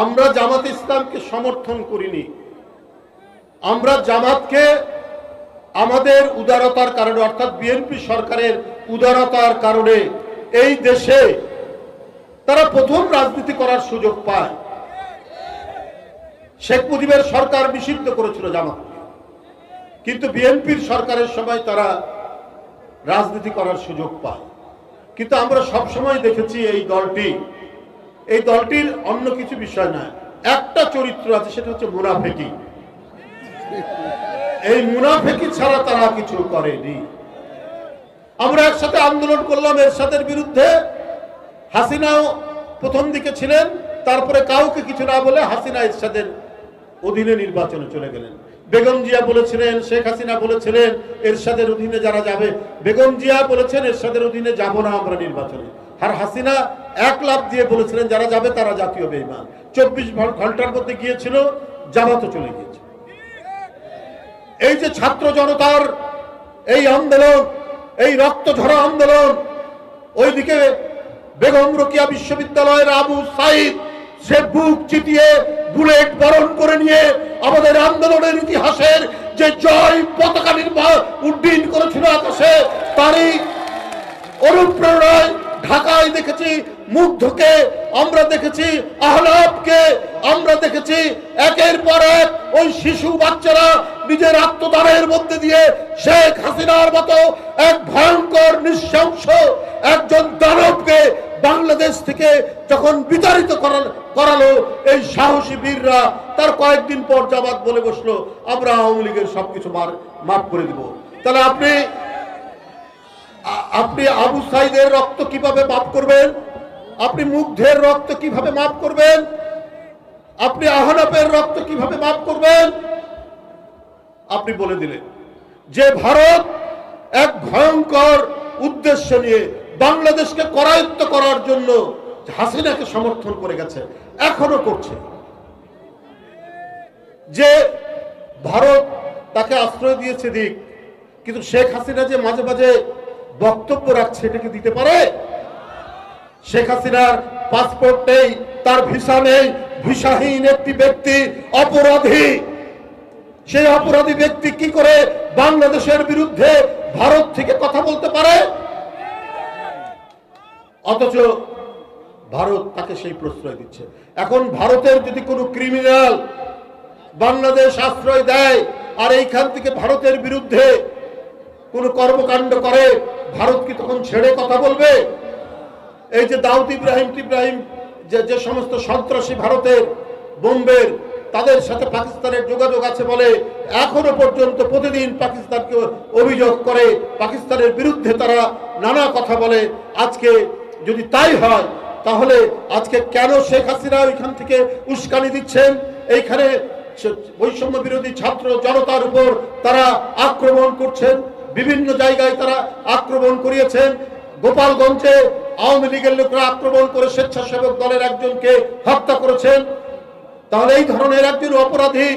আমরা জামাত ইসলামকে সমর্থন করিনি। আমরা জামাতকে আমাদের উদারতার কারণে, অর্থাৎ বিএনপি সরকারের উদারতার কারণে এই দেশে তারা প্রথম রাজনীতি করার সুযোগ পায়। শেখ মুজিবের সরকার নিষিদ্ধ করেছিল জামাতকে, কিন্তু বিএনপির সরকারের সময় তারা রাজনীতি করার সুযোগ পায়। কিন্তু আমরা সবসময় দেখেছি এই দলটির অন্য কিছু বিষয় নয়, একটা চরিত্র আছে, সেটা হচ্ছে মুনাফেকি। এই মুনাফেকি ছাড়া তারা কিছু করেনি। আমরা একসাথে আন্দোলন করলাম এরশাদের বিরুদ্ধে। হাসিনাও প্রথম দিকে ছিলেন, তারপরে কাউকে কিছু না বলে হাসিনা এরশাদের অধীনে নির্বাচনে চলে গেলেন। বেগম জিয়া বলেছিলেন, শেখ হাসিনা বলেছিলেন এরশাদের অধীনে যারা যাবে, বেগম জিয়া বলেছেন এরশাদের অধীনে যাব না আমরা নির্বাচনে। আর হাসিনা এক লাফ দিয়ে বলেছিলেন যারা যাবে তারা জাতীয় বেঈমান। 24 ঘন্টার মধ্যে গিয়েছিল, জামাতও চলে গিয়েছে। এই যে ছাত্র জনতার এই আন্দোলন, এই রক্ত ঝরা আন্দোলন, ওইদিকে বেগম রোকেয়া বিশ্ববিদ্যালয়ের আবু সাইদ সে বুক চিতিয়ে বুলেট বরণ করে নিয়ে আমাদের আন্দোলনের ইতিহাসের যে জয় পতাকা উড্ডীন করেছিল আকাশে, তারই অনুপ্রেরণায় ঢাকায় দেখেছি মুগ্ধকে, আমরা দেখেছি আহলাবকে, আমরা দেখেছি একের পর এক ওই শিশু বাচ্চারা নিজের আত্মদানের মধ্যে দিয়ে শেখ হাসিনার মতো এক ভয়ঙ্কর নৃশংস একজন দানবকে বাংলাদেশ থেকে যখন বিতাড়িত করালো এই সাহসী বীররা, তার কয়েকদিন পর জামাত বলে বসলো আমরা আওয়ামী লীগের সবকিছু মাফ করে দিব। তাহলে আপনি আবু সাইদের রক্ত কিভাবে মাফ করবেন? আপনি মুগ্ধের রক্ত কিভাবে মাফ করবেন? আপনি আহনাফের রক্ত কিভাবে মাফ করবেন? আপনি বলে দিলেন যে ভারত এক ভয়ঙ্কর উদ্দেশ্য নিয়ে বাংলাদেশকে করায়ত্ত করার জন্য হাসিনাকে সমর্থন করে গেছে, এখনো করছে। যে ভারত তাকে আশ্রয় দিয়েছে দিক, কিন্তু শেখ হাসিনা যে মাঝে মাঝে বক্তব্য রাখছে, এটাকে দিতে পারে? শেখ হাসিনার পাসপোর্ট নেই, তার ভিসা নেই, ভিসাহীন একটি ব্যক্তি অপরাধী। সেই অপরাধী ব্যক্তি কি করে বাংলাদেশের বিরুদ্ধে ভারত থেকে কথা বলতে পারে? অথচ ভারত তাকে সেই প্রশ্রয় দিচ্ছে। এখন ভারতের যদি কোনো ক্রিমিনাল বাংলাদেশ আশ্রয় দেয় আর এইখান থেকে ভারতের বিরুদ্ধে কোনো কর্মকাণ্ড করে, ভারত কি তখন ছেড়ে কথা বলবে? এই যে দাউদ ইব্রাহিম যে সমস্ত সন্ত্রাসী ভারতের বোম্বের, তাদের সাথে পাকিস্তানের যোগাযোগ আছে বলে এখনো পর্যন্ত প্রতিদিন পাকিস্তানকে অভিযোগ করে, পাকিস্তানের বিরুদ্ধে তারা নানা কথা বলে। আজকে যদি তাই হয়, তাহলে আজকে কেন শেখ হাসিনা ওইখান থেকে উস্কানি দিচ্ছেন? এইখানে বৈষম্য বিরোধী ছাত্র জনতার উপর তারা আক্রমণ করছেন, বিভিন্ন জায়গায় তারা আক্রমণ করিয়েছেন। গোপালগঞ্জে আওয়ামী লীগের লোকরা আক্রমণ করে স্বেচ্ছাসেবক দলের একজনকে হত্যা করেছেন। তাহলে এই ধরনের একজন অপরাধী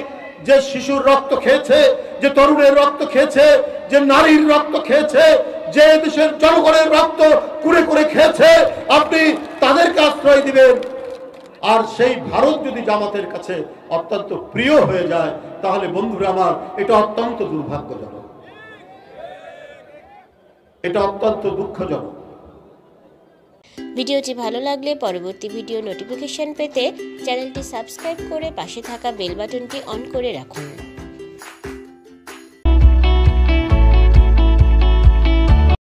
যে শিশুর রক্ত খেয়েছে, যে তরুণের রক্ত খেয়েছে, যে নারীর রক্ত খেয়েছে, যে দেশের জনগণের রক্ত কুড়ে করে খেয়েছে, আপনি তাদেরকে আশ্রয় দিবেন? আর সেই ভারত যদি জামাতের কাছে অত্যন্ত প্রিয় হয়ে যায়, তাহলে বন্ধুরা আমার, এটা অত্যন্ত দুর্ভাগ্যজনক, এটা অত্যন্ত দুঃখজনক। ভিডিওটি ভালো লাগলে পরবর্তী ভিডিও নোটিফিকেশন পেতে চ্যানেলটি সাবস্ক্রাইব করে পাশে থাকা বেল বাটনটি অন করে রাখুন।